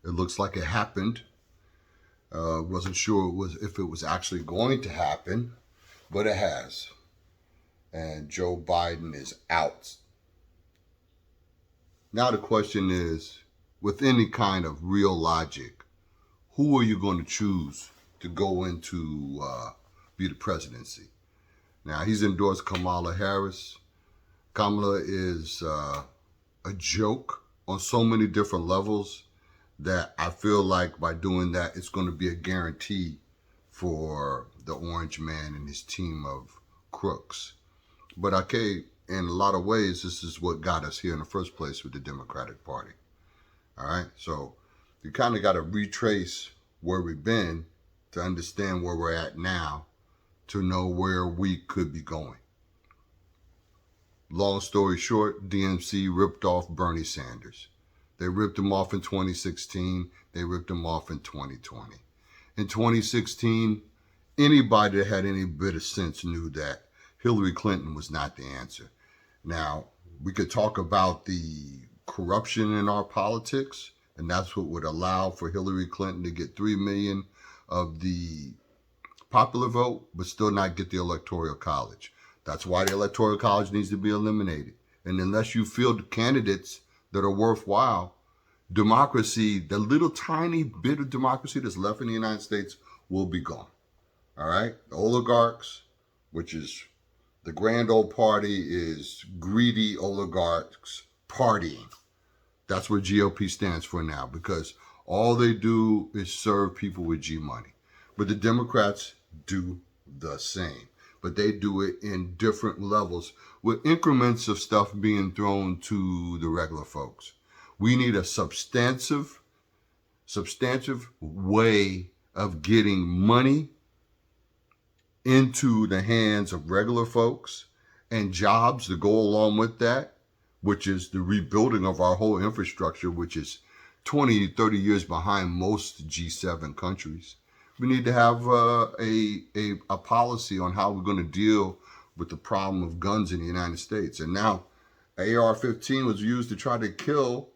It looks like it happened. Wasn't sure if it was actually going to happen, but it has. And Joe Biden is out. Now the question is, with any kind of real logic, who are you going to choose to go into be the presidency? Now, he's endorsed Kamala Harris. Kamala is a joke on so many different levels that I feel like by doing that, it's going to be a guarantee for the orange man and his team of crooks. But okay, in a lot of ways, this is what got us here in the first place with the Democratic Party. All right, so you kind of got to retrace where we've been to understand where we're at now, to know where we could be going. Long story short, DNC ripped off Bernie Sanders. They ripped him off in 2016. They ripped him off in 2020. In 2016, anybody that had any bit of sense knew that Hillary Clinton was not the answer. Now, we could talk about the corruption in our politics, and that's what would allow for Hillary Clinton to get 3 million of the popular vote, but still not get the Electoral College. That's why the Electoral College needs to be eliminated. And unless you field candidates that are worthwhile, democracy, the little tiny bit of democracy that's left in the United States, will be gone. All right? The oligarchs, which is the grand old party, is greedy oligarchs partying. That's what GOP stands for now, because all they do is serve people with G money. But the Democrats do the same. But they do it in different levels with increments of stuff being thrown to the regular folks. We need a substantive way of getting money into the hands of regular folks and jobs to go along with that, which is the rebuilding of our whole infrastructure, which is 20, 30 years behind most G7 countries. We need to have a policy on how we're going to deal with the problem of guns in the United States. And now AR-15 was used to try to kill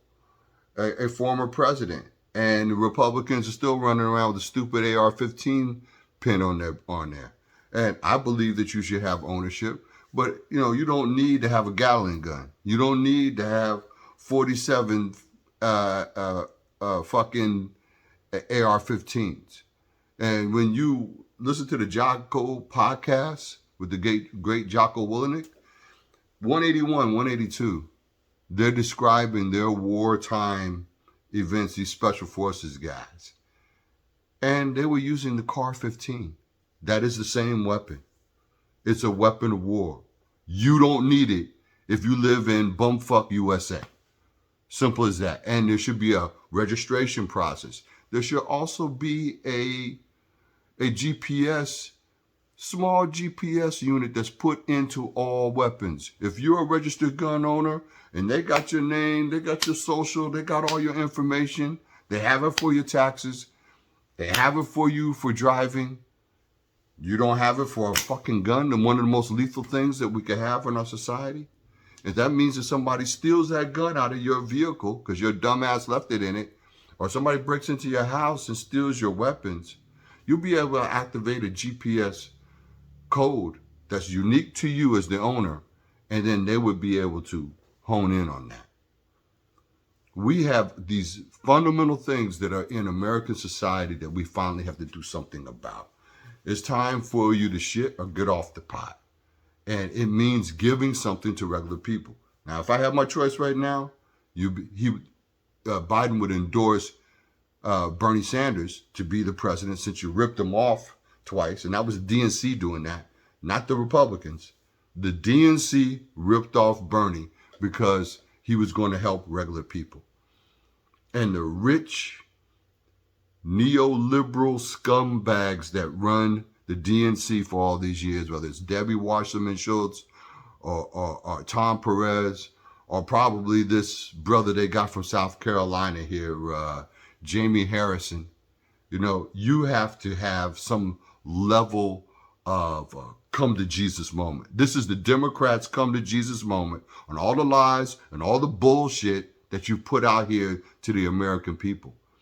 a former president. And the Republicans are still running around with a stupid AR-15 pin on there. And I believe that you should have ownership. But, you don't need to have a Gatling gun. You don't need to have 47 fucking AR-15s. And when you listen to the Jocko podcast with the great Jocko Willenick, 181, 182, they're describing their wartime events, these special forces guys. And they were using the CAR-15. That is the same weapon. It's a weapon of war. You don't need it if you live in bumfuck USA. Simple as that. And there should be a registration process. There should also be a GPS, small GPS unit that's put into all weapons. If you're a registered gun owner and they got your name, they got your social, they got all your information, they have it for your taxes, they have it for you for driving, you don't have it for a fucking gun, and one of the most lethal things that we can have in our society. If that means that somebody steals that gun out of your vehicle because your dumbass left it in it, or somebody breaks into your house and steals your weapons, you'll be able to activate a GPS code that's unique to you as the owner, and then they would be able to hone in on that. We have these fundamental things that are in American society that we finally have to do something about. It's time for you to shit or get off the pot. And it means giving something to regular people. Now, if I had my choice right now, Biden would endorse Bernie Sanders to be the president, since you ripped him off twice. And that was the DNC doing that, not the Republicans. The DNC ripped off Bernie because he was going to help regular people. And the rich neoliberal scumbags that run the DNC for all these years, whether it's Debbie Wasserman Schultz or Tom Perez, or probably this brother they got from South Carolina here, Jamie Harrison, you have to have some level of come to Jesus moment. This is the Democrats' come to Jesus moment on all the lies and all the bullshit that you put out here to the American people.